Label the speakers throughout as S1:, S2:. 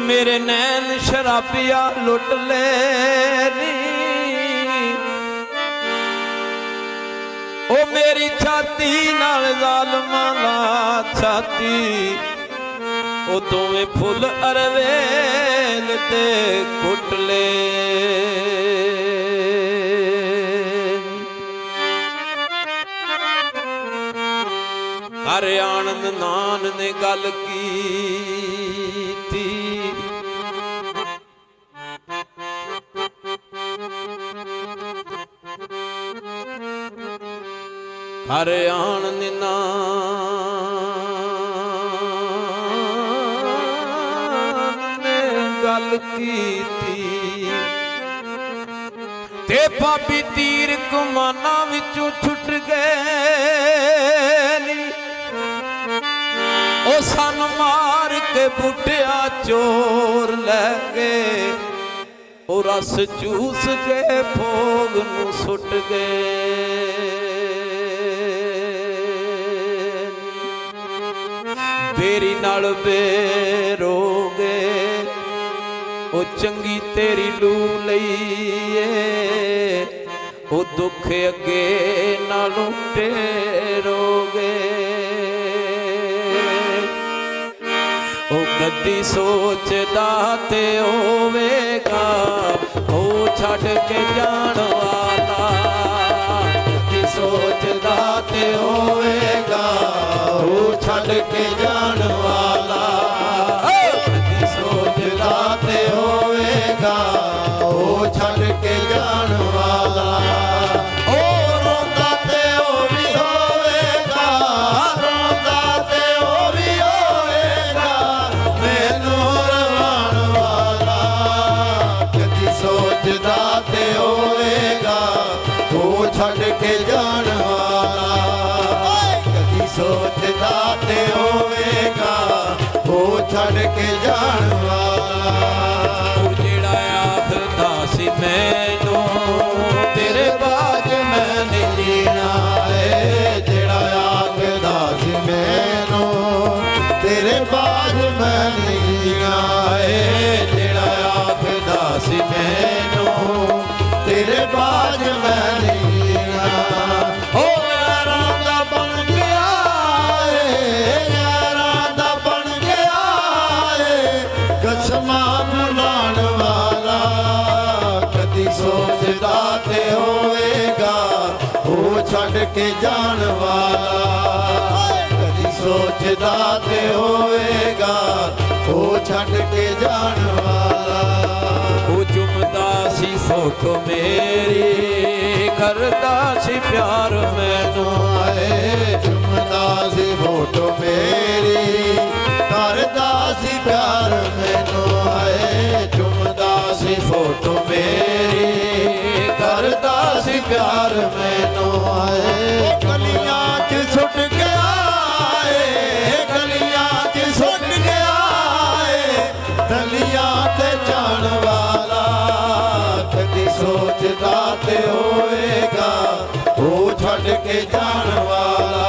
S1: मेरे नैन शराबिया लुट ले नी, ओ मेरी छाती नाल ज़ालमां ला छाती, ओ दोवें फुल अरवेल ते कुट ले। हर आनंद नान ने गल की थी, हर आनंद नान ने गल की थी, ते पापी तीर कमाना विचों छुट गए, ओ सन मार के बुढ़िया चोर लै गए, ओ रस चूस के भोग नूं सुट गए। बेरी नाल बेरोगे, ओ चंगी तेरी लू लईए, ओ दुख अगे नालों टेरोगे। ओ कदी सोचदा ते होवेगा, ओ छड़ के जाण वाला, कदी सोचदा ते होवेगा, ओ छड़ के जाण वाला, कदी सोचदा ते होवेगा, ओ छड़ के जाण वाला। ओ रोंदा ते ओ भी होवेगा, रोंदा ते ओ भी होवेगा, मैनू रवाण वाला, कदी सोचदा ते होवेगा, ओ छड़ के जाण वाला, कदी सोचदा ते होवेगा, ओ छड़ के जाण वाला। जेड़ा आखदा सी मैनू तेरे बाज मैं नहीं जीना है, जेड़ा आखदा सी मैनू तेरे बाज मैं नहीं जीना है, जेड़ा आखदा सी मैनू तेरे बाज मैं नहीं जीना। ओ यारां दा बन गया है, यारां दा बन गया है, कसमां भुलाण वाला, कदी सोचदा ते होवेगा, ओ छड़ के जाण वाला, कदी सोचदा ते होवेगा, ओ छड़ के जाण वाला। ओ चुमदा सी फोटो मेरी, करदा सी प्यार मैनू आए, चुमदा सी फोटो मेरी, करदा सी प्यार मैनू आए, चुमदा सी फोटो मेरी, करदा सी प्यार मैनू आए। गलियां च सुट गया है, गलियां च सुट गया है, गलियां ते जाण वाला, कदी सोचदा ते होवेगा, ओ छड़ के जाण वाला,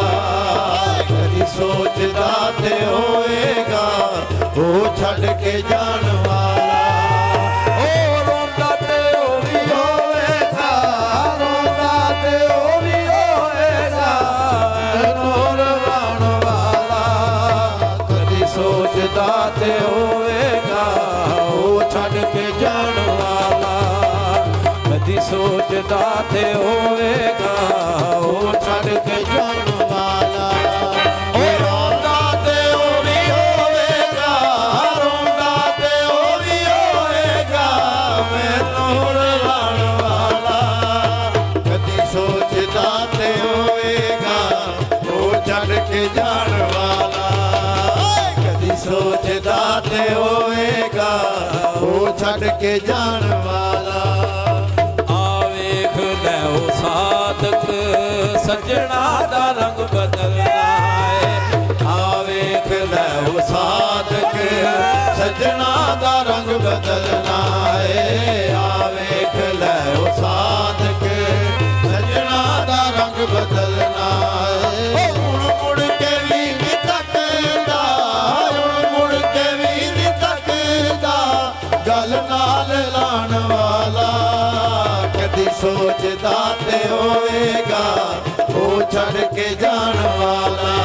S1: कदी सोचदा ते होवेगा, ओ छड़ के जाण वाला। ओ रोंदा ते ओ भी होवेगा, रोंदा ते ओ भी होवेगा, नूर राण वाला, कदी सोचदा ते होवेगा, ओ छड़ के जाण वाला, कदी सोचदा ते होवेगा, ओ छड़ के जाण वाला। ओ रोंदा ते ओ भी होवेगा, रोंदा ते ओ भी होवेगा, मैनू रवाण वाला, कदी सोचदा ते होवेगा, ओ छड़ के जाण वाला, कदी सोचदा ते होवेगा, ओ छड़ के जाण वाला। साधक सजना दा रंग बदलना है, आवेख लै ओ साधक सजना दा रंग बदलना है, आवेख लै ओ साधक सजना दा रंग बदलना है। मुड़ के भी नहीं तकदा, मुड़ के भी नहीं तकदा,
S2: ਸੋਚਦਾ ਤੇ ਹੋਵੇਗਾ ਉਹ ਛੱਡ ਕੇ ਜਾਣ ਵਾਲਾ